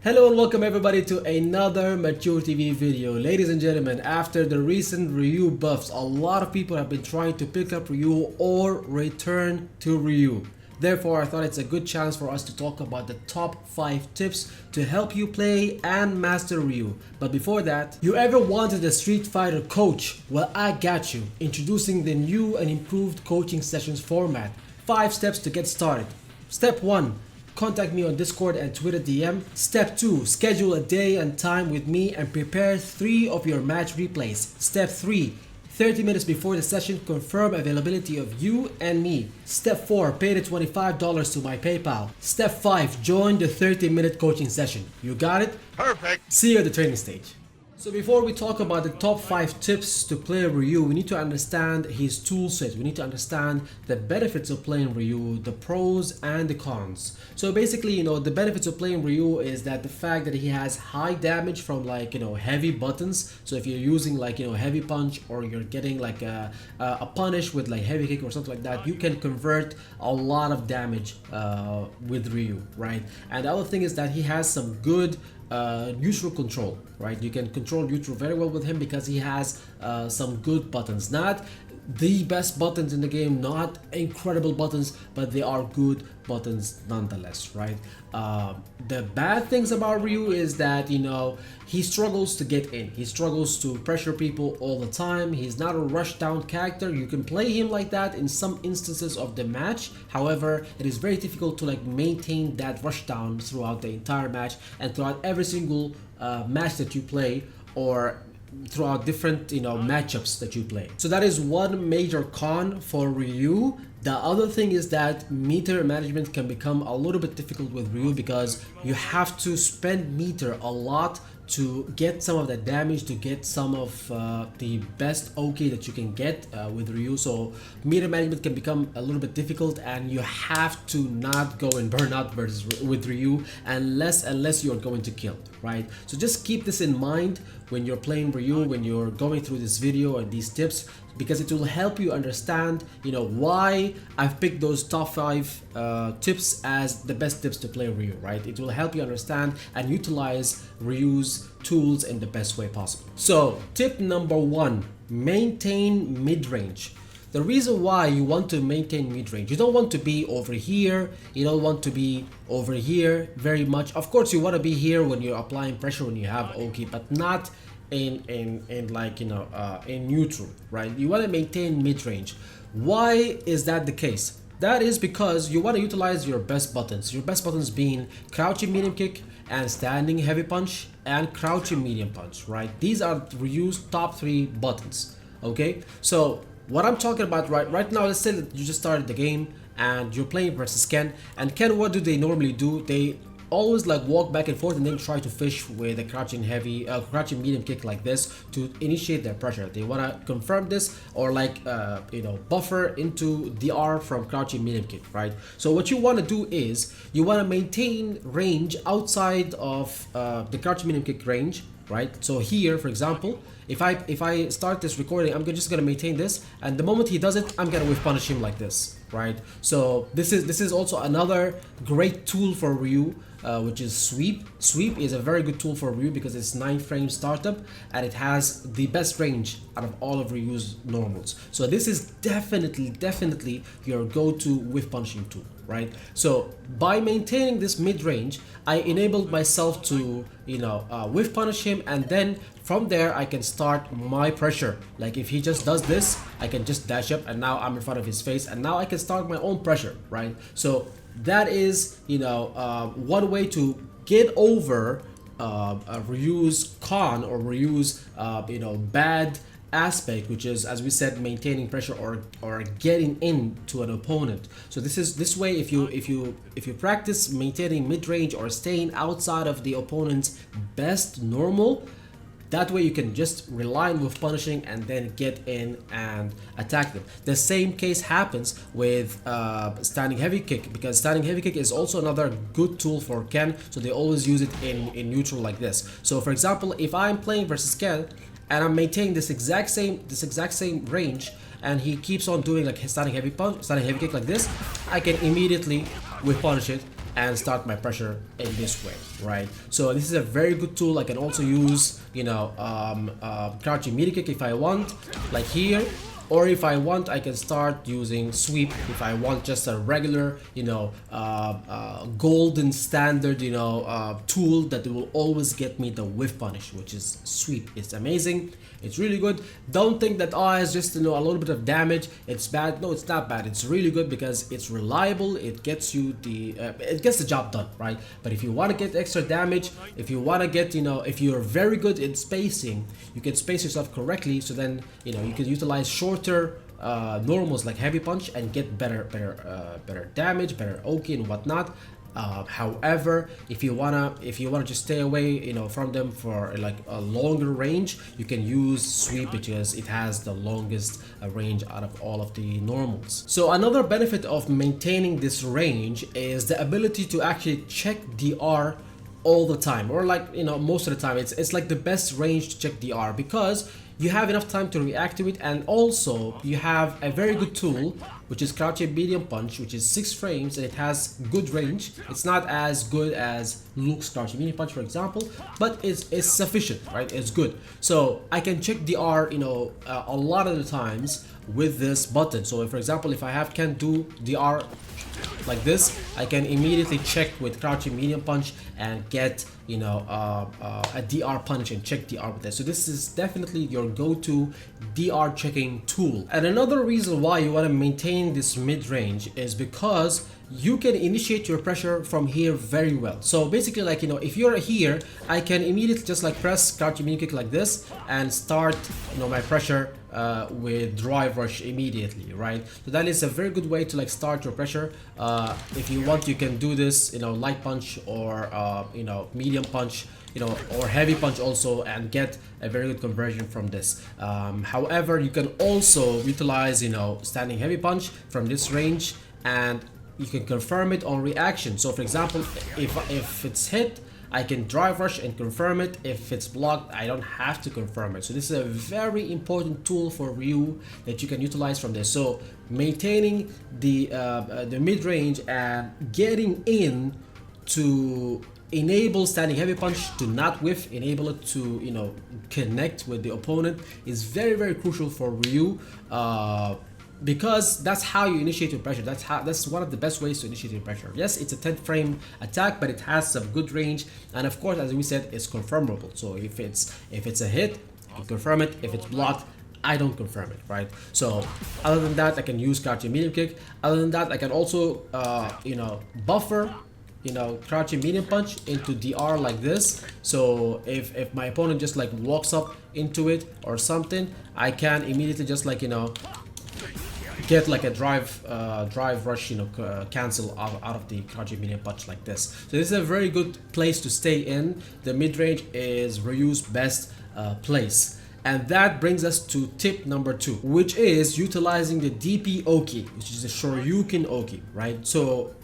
Hello and welcome everybody to another MachoorTV video. Ladies and gentlemen, after the recent RYU buffs, a lot of people have been trying to pick up RYU or return to RYU. Therefore, I thought it's a good chance for us to talk about the top 5 tips to help you play and master RYU. But before that, you ever wanted a Street Fighter coach? Well, I got you. Introducing the new and improved coaching sessions format. 5 steps to get started. Step 1. Contact me on Discord and Twitter DM. Step 2. Schedule a day and time with me and prepare 3 of your match replays. Step 3. 30 minutes before the session, confirm availability of you and me. Step 4. Pay the $25 to my PayPal. Step 5. Join the 30-minute coaching session. You got it? Perfect. See you at the training stage. So before we talk about the top 5 tips to play RYU, we need to understand his toolset. We need to understand the benefits of playing RYU, the pros and the cons. So basically, the benefits of playing RYU is that the fact that he has high damage from heavy buttons. So if you're using heavy punch, or you're getting a punish with heavy kick or something like that, you can convert a lot of damage with RYU, right? And the other thing is that he has some good neutral control, right? You can control neutral very well with him because he has some good buttons. Not the best buttons in the game, not incredible buttons, but they are good buttons nonetheless, right? The bad things about RYU is that he struggles to get in. He struggles to pressure people all the time. He's not a rush down character. You can play him like that in some instances of the match. However, it is very difficult to maintain that rush down throughout the entire match and throughout every single match that you play, or throughout different matchups that you play. So that is one major con for RYU. The other thing is that meter management can become a little bit difficult with RYU because you have to spend meter a lot to get some of the damage, to get some of the best OK that you can get with RYU. So meter management can become a little bit difficult, and you have to not go in burnout with RYU unless you're going to kill, right? So just keep this in mind when you're playing RYU, when you're going through this video and these tips, because it will help you understand why I've picked those top 5 tips as the best tips to play RYU, right? It will help you understand and utilize RYU's tools in the best way possible. So tip number 1, maintain mid-range. The reason why you want to maintain mid-range, you don't want to be over here, you don't want to be over here very much. Of course you want to be here when you're applying pressure, when you have OK, but not in neutral, right? You want to maintain mid-range. Why is that the case? That is because you want to utilize your best buttons. Your best buttons being crouching medium kick and standing heavy punch and crouching medium punch, right? These are RYU's top 3 buttons. Okay, so what I'm talking about right now, let's say that you just started the game and you're playing versus Ken, and Ken, what do they normally do? They always walk back and forth and then try to fish with a crouching medium kick like this to initiate their pressure. They want to confirm this, or buffer into DR from crouching medium kick, right? So what you want to do is you want to maintain range outside of the crouching medium kick range, right? So here, for example, if I start this recording, I'm just gonna maintain this, and the moment he does it, I'm gonna whiff punish him like this, right? So this is also another great tool for RYU, which is sweep. Sweep is a very good tool for RYU because it's 9-frame startup and it has the best range out of all of RYU's normals. So this is definitely your go-to whiff punishing tool, right? So by maintaining this mid-range, I enabled myself to whiff punish him, and then from there I can start my pressure. Like if he just does this, I can just dash up and now I'm in front of his face, and now I can start my own pressure, right? So that is one way to get over RYU's con, or RYU's bad aspect, which is, as we said, maintaining pressure or getting into an opponent. So this way, if you practice maintaining mid-range or staying outside of the opponent's best normal, that way you can just rely on with punishing and then get in and attack them. The same case happens with standing heavy kick, because standing heavy kick is also another good tool for Ken. So they always use it in neutral like this. So for example, if I'm playing versus Ken and I'm maintaining this exact same range, and he keeps on doing standing heavy kick like this, I can immediately whiff punish it and start my pressure in this way, right? So this is a very good tool. I can also use, you know, crouching media kick if I want, like here. Or if I want, I can start using sweep if I want just a regular, you know, golden standard, you know, tool that will always get me the whiff punish, which is sweep. It's amazing. It's really good. Don't think that, oh, it's just, you know, a little bit of damage, it's bad. No, it's not bad. It's really good because it's reliable. It gets you it gets the job done, right? But if you want to get extra damage, if you want to get, you know, if you're very good in spacing, you can space yourself correctly, so then, you know, you can utilize shorter normals like heavy punch and get better damage, better oki and whatnot. However, if you wanna just stay away, you know, from them for like a longer range, you can use sweep because it has the longest range out of all of the normals. So another benefit of maintaining this range is the ability to actually check DR all the time, or like, you know, most of the time. It's like the best range to check DR because you have enough time to react to it, and also you have a very good tool, which is crouching medium punch, which is 6 frames and it has good range. It's not as good as Luke's crouching medium punch, for example, but it's sufficient, right? It's good. So I can check DR, you know, a lot of the times with this button. So if, for example, if I can't do DR like this, I can immediately check with crouching medium punch and get, you know, a DR punch and check DR with this. So this is definitely your go-to DR checking tool. And another reason why you want to maintain this mid-range is because you can initiate your pressure from here very well. So basically, like, you know, if you're here, I can immediately just like press crouching medium kick like this and start, you know, my pressure with drive rush immediately, right? So that is a very good way to like start your pressure. If you want, you can do this, you know, light punch or you know, medium punch, you know, or heavy punch also, and get a very good conversion from this. However, you can also utilize, you know, standing heavy punch from this range, and you can confirm it on reaction. So for example, if it's hit, I can drive rush and confirm it. If it's blocked, I don't have to confirm it. So this is a very important tool for RYU that you can utilize from this. So maintaining the mid-range and getting in to enable standing heavy punch to not whiff, enable it to, you know, connect with the opponent is very, very crucial for RYU. Because that's how you initiate your pressure. That's one of the best ways to initiate your pressure. Yes, it's a 10 frame attack, but it has some good range, and of course, as we said, it's confirmable. So if it's a hit, you confirm it. If it's blocked, I don't confirm it, right? So other than that, I can use crouching medium kick. Other than that, I can also you know, buffer, you know, crouching medium punch into DR like this. So if my opponent just like walks up into it or something, I can immediately just like, you know, get like a drive rush, you know, cancel out of the crouching medium punch like this. So this is a very good place to stay in. The mid-range is RYU's best place. And that brings us to tip number 2, which is utilizing the DP Oki, which is a Shoryuken Oki, right? So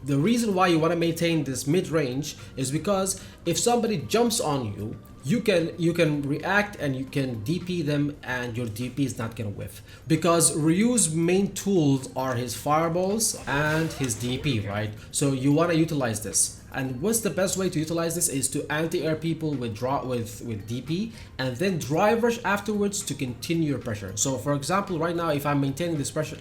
the reason why you want to maintain this mid-range is because if somebody jumps on you, you can react and you can DP them, and your DP is not gonna whiff, because RYU's main tools are his fireballs and his DP, right? So you want to utilize this. And what's the best way to utilize this is to anti-air people with DP and then drive rush afterwards to continue your pressure. So for example, right now, if I'm maintaining this pressure,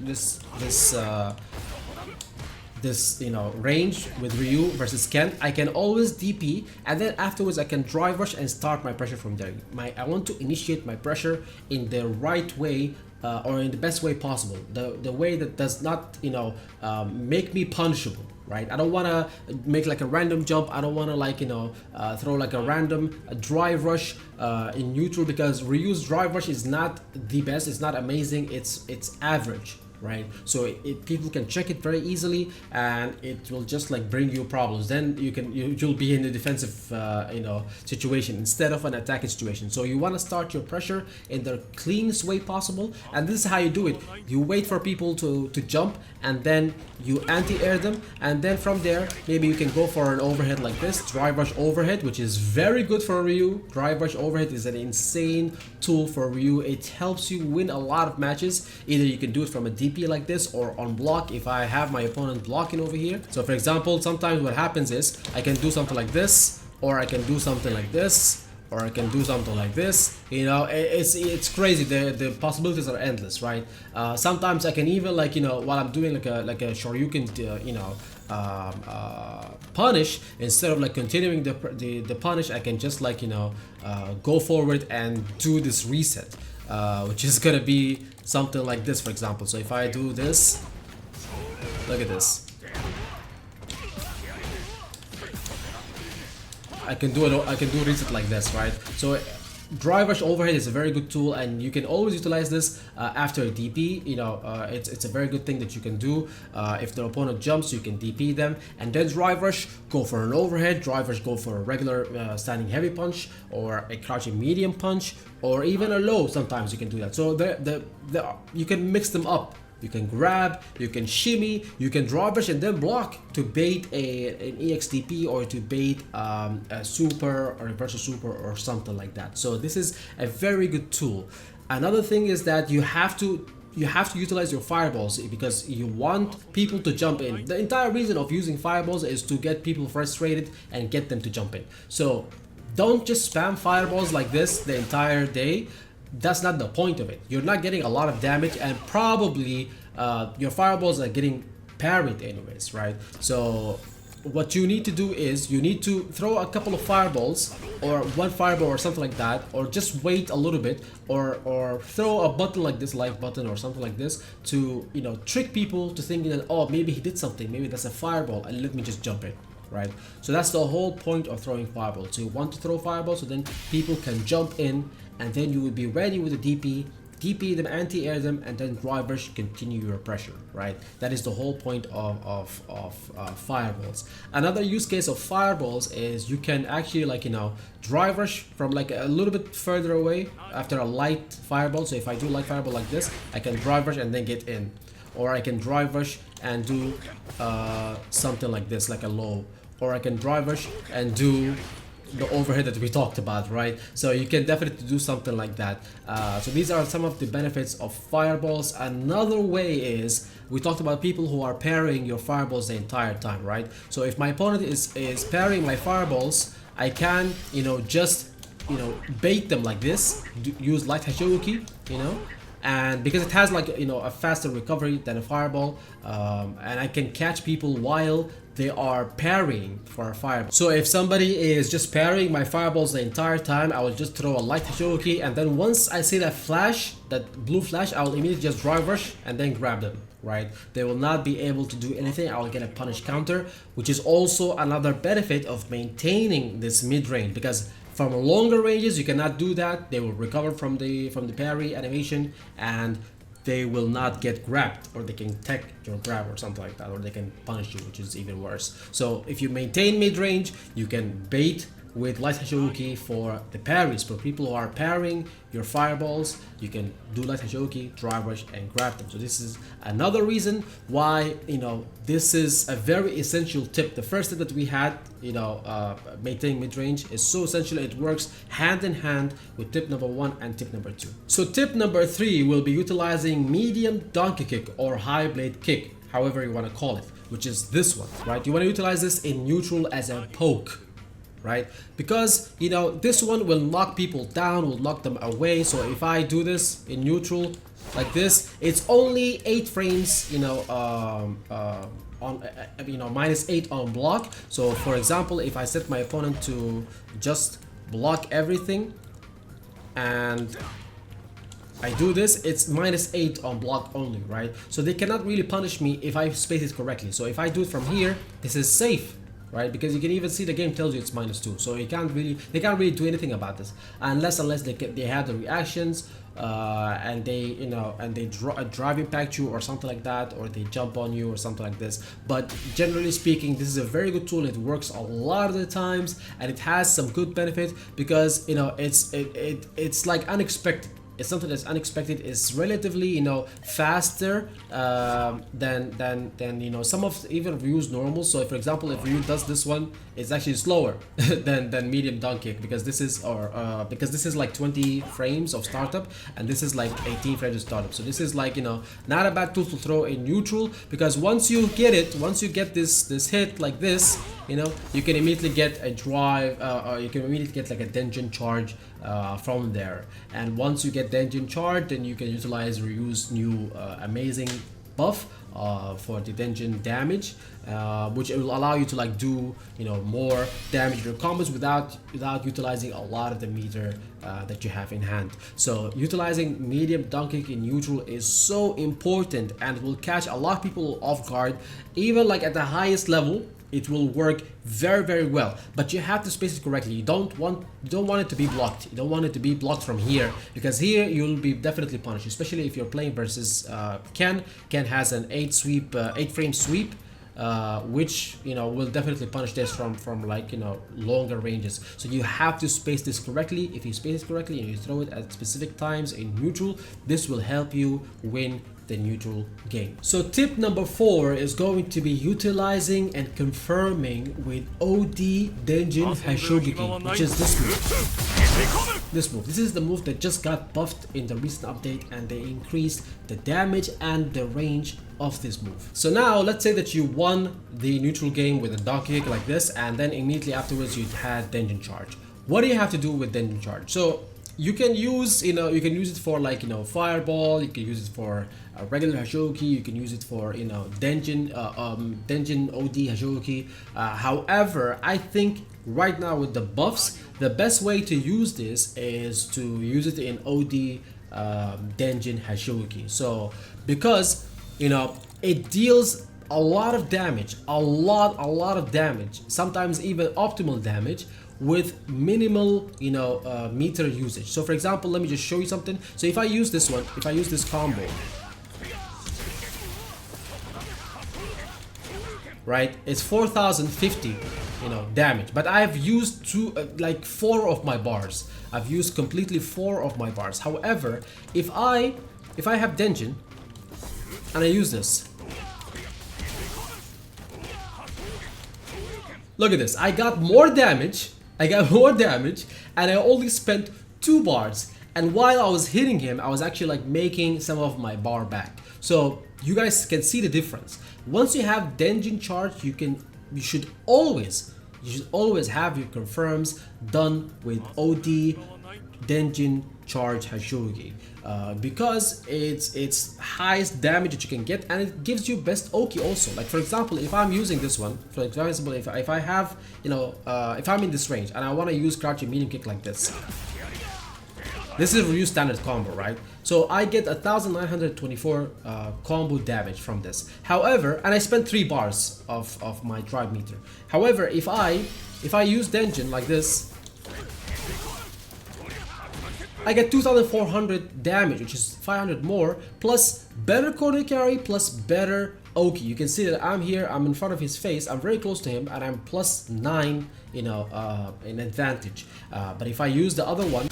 this, you know, range with RYU versus Ken, I can always DP, and then afterwards I can drive rush and start my pressure from there. I want to initiate my pressure in the right way, or in the best way possible, the way that does not, you know, make me punishable, right? I don't want to make like a random jump. I don't want to, like, you know, throw like a random drive rush in neutral, because RYU's drive rush is not the best. It's not amazing. It's average, right? So people can check it very easily, and it will just like bring you problems. Then you'll be in a defensive you know, situation instead of an attacking situation. So you want to start your pressure in the cleanest way possible, and this is how you do it. You wait for people to jump, and then you anti-air them, and then from there maybe you can go for an overhead like this, drive rush overhead, which is very good for RYU. Drive rush overhead is an insane tool for RYU. It helps you win a lot of matches. Either you can do it from a DP DP like this, or on block if I have my opponent blocking over here. So for example, sometimes what happens is I can do something like this, or I can do something like this, or I can do something like this. You know, it's crazy. The possibilities are endless, right? Sometimes I can even, like, you know, while I'm doing like a Shoryuken, you know, punish, instead of like continuing the punish, I can just, like, you know, go forward and do this reset, which is gonna be something like this, for example. So if I do this, look at this. I can do it. I can do reset like this, right? So dry rush overhead is a very good tool, and you can always utilize this after a DP. You know, it's a very good thing that you can do. If the opponent jumps, you can DP them, and then dry rush, go for an overhead. Dry rush, go for a regular standing heavy punch, or a crouching medium punch, or even a low. Sometimes you can do that. So you can mix them up. You can grab, you can shimmy, you can draw brush and then block to bait an EXDP, or to bait a super or reversal super or something like that. So this is a very good tool. Another thing is that you have to utilize your fireballs, because you want people to jump in. The entire reason of using fireballs is to get people frustrated and get them to jump in. So don't just spam fireballs like this the entire day. That's not the point of it. You're not getting a lot of damage, and probably your fireballs are getting parried anyways, right? So what you need to do is you need to throw a couple of fireballs, or one fireball or something like that, or just wait a little bit, or throw a button like this, like button or something like this, to, you know, trick people to thinking that, oh, maybe he did something, maybe that's a fireball, and let me just jump in. Right, so that's the whole point of throwing fireballs. So you want to throw fireballs so then people can jump in, and then you will be ready with the DP them, anti-air them, and then dry brush, continue your pressure. Right, that is the whole point of fireballs. Another use case of fireballs is you can actually, like, you know, dry brush from like a little bit further away after a light fireball. So if I do light fireball like this, I can dry brush and then get in, or I can dry brush and do something like this, like a low, or I can dry brush and do the overhead that we talked about, right? So you can definitely do something like that. So these are some of the benefits of fireballs. Another way is, we talked about people who are parrying your fireballs the entire time, right? So if my opponent is parrying my fireballs, I can, you know, just, you know, bait them like this, use light Hashouki, you know, and because it has, like, you know, a faster recovery than a fireball, and I can catch people while they are parrying for a fireball. So if somebody is just parrying my fireballs the entire time, I will just throw a light Hashouki, and then once I see that flash, that blue flash, I will immediately just dry rush and then grab them, right? They will not be able to do anything. I will get a punish counter, which is also another benefit of maintaining this mid-range, because from longer ranges you cannot do that. They will recover from the parry animation, and they will not get grabbed, or they can tech your grab or something like that, or they can punish you, which is even worse. So if you maintain mid-range, you can bait with light Hashouki for the parries. For people who are parrying your fireballs, you can do light Hashouki, dry brush, and grab them. So this is another reason why, you know, this is a very essential tip. The first tip that we had, you know, maintaining mid-range, is so essential. It works hand in hand with tip number 1 and tip number 2. So tip number 3 will be utilizing medium donkey kick, or high blade kick, however you want to call it, which is this one, right? You want to utilize this in neutral as a poke, right? Because, you know, this one will knock people down, will knock them away. So if I do this in neutral like this, it's only 8 frames, you know, on you know, -8 on block. So for example, if I set my opponent to just block everything and I do this, it's -8 on block only, right? So they cannot really punish me if I space it correctly. So if I do it from here, this is safe, right? Because you can even see the game tells you it's -2, so they can't really do anything about this unless they have the reactions, and they, you know, and they drive impact you or something like that, or they jump on you or something like this. But generally speaking, this is a very good tool. It works a lot of the times, and it has some good benefit because, you know, it's like unexpected. It's something that's unexpected. It's relatively, you know, faster than you know, some of even Ryu's normal. So for example, if Ryu does this one, it's actually slower than medium dunk kick, because this is because this is like 20 frames of startup and this is like 18 frames of startup. So this is like, you know, not a bad tool to throw in neutral, because once you get it, once you get this hit like this, you know, you can immediately get a drive, you can immediately get like a Denjin charge from there. And once you get Denjin charge, then you can utilize Ryu's new amazing buff for the Denjin damage, which will allow you to like do, you know, more damage to your combos without utilizing a lot of the meter that you have in hand. So utilizing medium dunk kick in neutral is so important, and it will catch a lot of people off guard. Even like at the highest level, it will work very well, but you have to space it correctly. You don't want it to be blocked. You don't want it to be blocked from here, because here you'll be definitely punished, especially if you're playing versus Ken. Ken has an 8 frame sweep, which, you know, will definitely punish this from like, you know, longer ranges. So you have to space this correctly. If you space it correctly and you throw it at specific times in neutral, this will help you win the neutral game. So tip number 4 is going to be utilizing and confirming with OD Denjin Hashogeki, which is this move. This is the move that just got buffed in the recent update, and they increased the damage and the range of this move. So now let's say that you won the neutral game with a dunk kick like this, and then immediately afterwards you had Denjin charge. What do you have to do with Denjin charge? So you can use, you know, you can use it for like, you know, fireball. You can use it for a regular Hashogeki. You can use it for, you know, Denjin OD Hashogeki. However, I think right now with the buffs, the best way to use this is to use it in OD Denjin Hashogeki. So because, you know, it deals a lot of damage, a lot of damage, sometimes even optimal damage, with minimal, you know, meter usage. So for example, let me just show you something. So if I use this one, if I use this combo, right, it's 4050, you know, damage, but I've used like 4 of my bars. I've used completely 4 of my bars. However, if I have Denjin and I use this, look at this, I got more damage, and I only spent 2 bars. And while I was hitting him, I was actually like making some of my bar back. So you guys can see the difference. Once you have Denjin charge, you should always have your confirms done with OD Denjin charge Hashogeki, because it's highest damage that you can get, and it gives you best Oki also. Like for example, if I'm using this one, for example, if I have, you know, if I'm in this range and I want to use crouching medium kick like this, this is Ryu standard combo, right? So I get 1924 combo damage from this. However, and I spent 3 bars of my drive meter. However, if I use Denjin like this, I get 2400 damage, which is 500 more, plus better corner carry, plus better Oki. You can see that I'm here, I'm in front of his face, I'm very close to him, and I'm plus 9, you know, in advantage. But if I use the other one,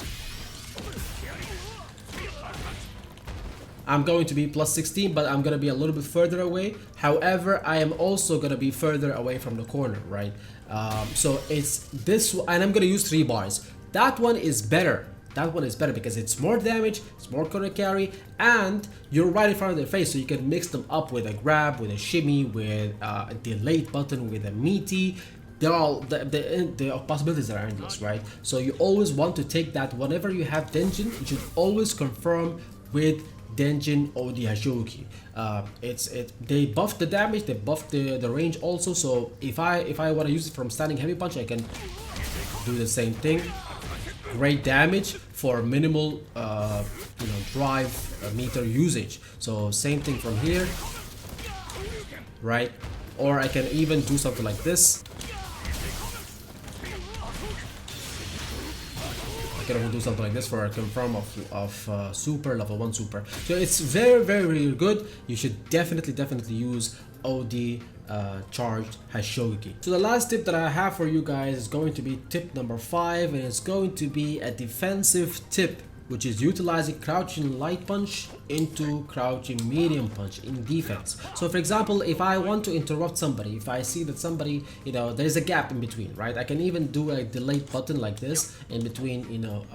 I'm going to be plus 16, but I'm going to be a little bit further away. However, I am also going to be further away from the corner, right? So it's this, and I'm going to use 3 bars. That one is better. That one is better because it's more damage, it's more corner carry, and you're right in front of their face, so you can mix them up with a grab, with a shimmy, with a delayed button, with a meaty. They're all the possibilities are endless, right? So you always want to take that. Whenever you have Denjin, you should always confirm with Denjin OD Hashogeki. They buff the damage, they buff the range also. So if I want to use it from standing heavy punch, I can do the same thing. Great damage for minimal you know, drive meter usage. So same thing from here, right? Or I can even do something like this. I can even do something like this for a confirm of super level 1 super. So it's very good. You should definitely use OD charged Hashogeki. So the last tip that I have for you guys is going to be tip number 5, and it's going to be a defensive tip which is utilizing crouching light punch into crouching medium punch in defense. So for example, if I want to interrupt somebody, if I see that somebody, you know, there's a gap in between, right? I can even do a delete button like this in between, you know,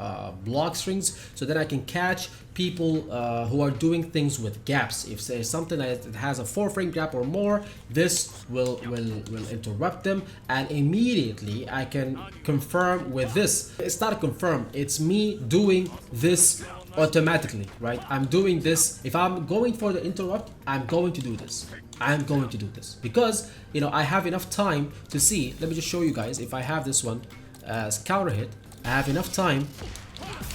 block strings, so that I can catch people who are doing things with gaps. If there's something that has a 4-frame gap or more, this will interrupt them, and immediately I can confirm with this. It's not a confirm, it's me doing this automatically, right? I'm doing this. If I'm going for the interrupt, I'm going to do this. I'm going to do this because, you know, I have enough time to see. Let me just show you guys. If I have this one as counter hit, I have enough time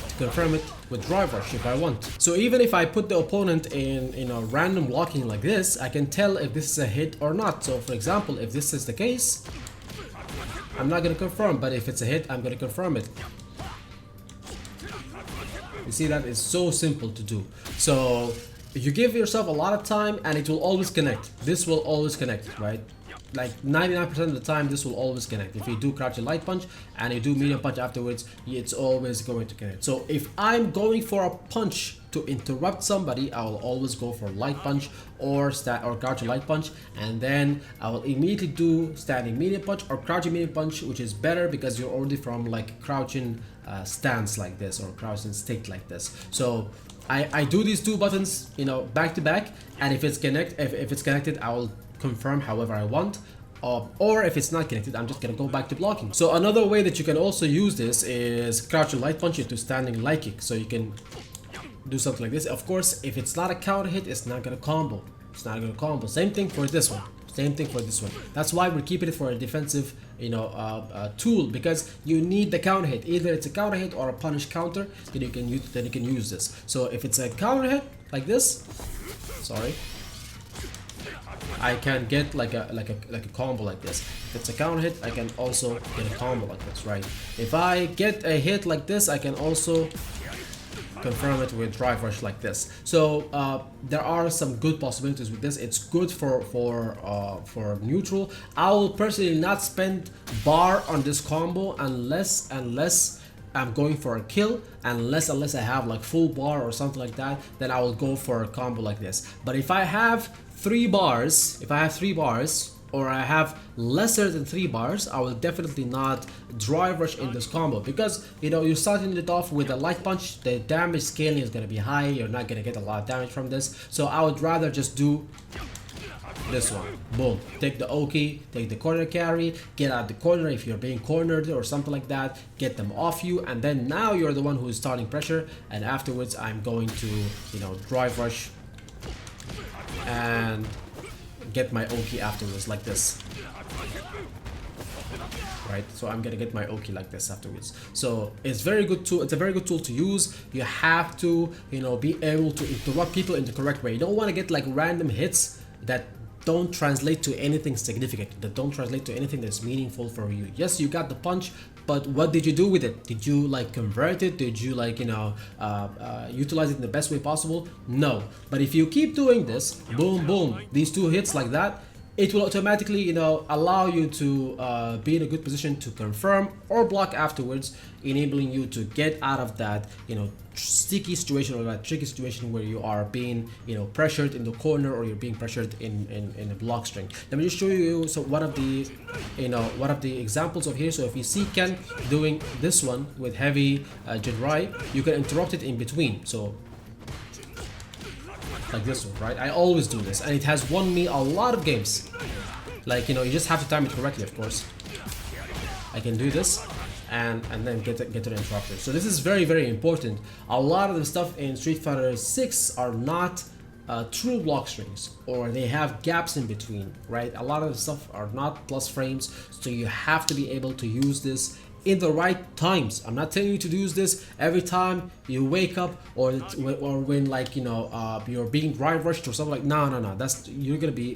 to confirm it with drive rush if I want. So even if I put the opponent in, you know, random blocking like this, I can tell if this is a hit or not. So for example, if this is the case, I'm not going to confirm, but if it's a hit, I'm going to confirm it. You see, that is so simple to do. So you give yourself a lot of time and it will always connect. This will always connect, right? Like 99% of the time, this will always connect. If you do crouching light punch and you do medium punch afterwards, it's always going to connect. So if I'm going for a punch to interrupt somebody, I will always go for light punch or crouching light punch, and then I will immediately do standing medium punch or crouching medium punch, which is better because you're already from like crouching stance like this or crouching stick like this. So I do these two buttons, you know, back to back, and if it's connected, I will confirm however I want, or if it's not connected, I'm just gonna go back to blocking. So another way that you can also use this is crouching light punch into standing light kick. So you can do something like this. Of course, if it's not a counter hit, it's not gonna combo. It's not gonna combo. Same thing for this one. Same thing for this one. That's why we're keeping it for a defensive, you know, tool, because you need the counter hit. Either it's a counter hit or a punish counter, then you can use this. So if it's a counter hit like this, sorry, I can get like a combo like this. If it's a counter hit, I can also get a combo like this, right? If I get a hit like this, I can also confirm it with drive rush like this. So there are some good possibilities with this. It's good for neutral. I will personally not spend bar on this combo unless I'm going for a kill, unless I have like full bar or something like that, then I will go for a combo like this. But if I have 3 bars, or I have lesser than 3 bars, I will definitely not drive rush in this combo, because, you know, you're starting it off with a light punch, the damage scaling is going to be high, you're not going to get a lot of damage from this. So I would rather just do this one. Boom, take the Oki, take the corner carry, get out the corner if you're being cornered or something like that, get them off you, and then now you're the one who is starting pressure, and afterwards I'm going to, you know, drive rush and get my Oki afterwards like this, right? So I'm gonna get my Oki like this afterwards. So it's very good tool. It's a very good tool to use. You have to, you know, be able to interrupt people in the correct way. You don't want to get like random hits that don't translate to anything significant, that don't translate to anything that's meaningful for you. Yes, you got the punch, but what did you do with it? Did you like convert it? Did you like, you know, utilize it in the best way possible? No. But if you keep doing this, boom, boom, these 2 hits like that, it will automatically, you know, allow you to be in a good position to confirm or block afterwards, enabling you to get out of that, you know, sticky situation or that tricky situation where you are being, you know, pressured in the corner, or you're being pressured in a block string. Let me just show you one of the examples of here. So if you see Ken doing this one with heavy Jinrai, you can interrupt it in between. So like this one, right? I always do this, and it has won me a lot of games. Like, you know, you just have to time it correctly, of course. I can do this and then get it interrupted. So this is very, very important. A lot of the stuff in Street Fighter 6 are not true block strings, or they have gaps in between, right? A lot of the stuff are not plus frames, so you have to be able to use this in the right times. I'm not telling you to use this every time you wake up, or when, like, you know, you're being drive rushed or something like. No. That's you're gonna be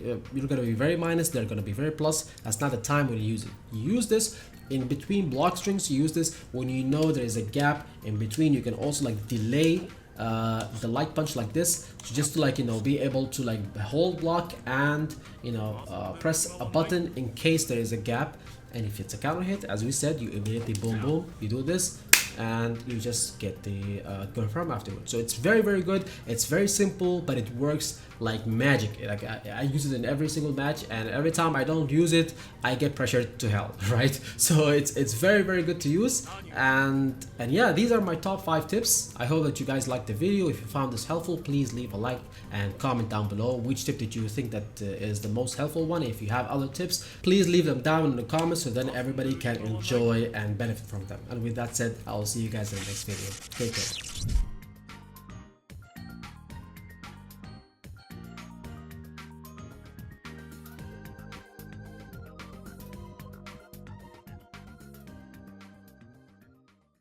very minus. They're gonna be very plus. That's not the time when you use it. You use this in between block strings. You use this when you know there is a gap in between. You can also like delay the light punch like this, just to, like, you know, be able to like hold block and, you know, press a button in case there is a gap. And if it's a counter hit, as we said, you immediately boom boom, you do this, and you just get the confirm afterwards. So it's very, very good. It's very simple, but it works like magic. Like I use it in every single match, and every time I don't use it, I get pressured to hell, right? So it's very, very good to use. And yeah, these are my top 5 tips. I hope that you guys liked the video. If you found this helpful, please leave a like and comment down below which tip did you think that is the most helpful one. If you have other tips, please leave them down in the comments so then everybody can enjoy and benefit from them. And with that said, I'll see you guys in the next video. Take care.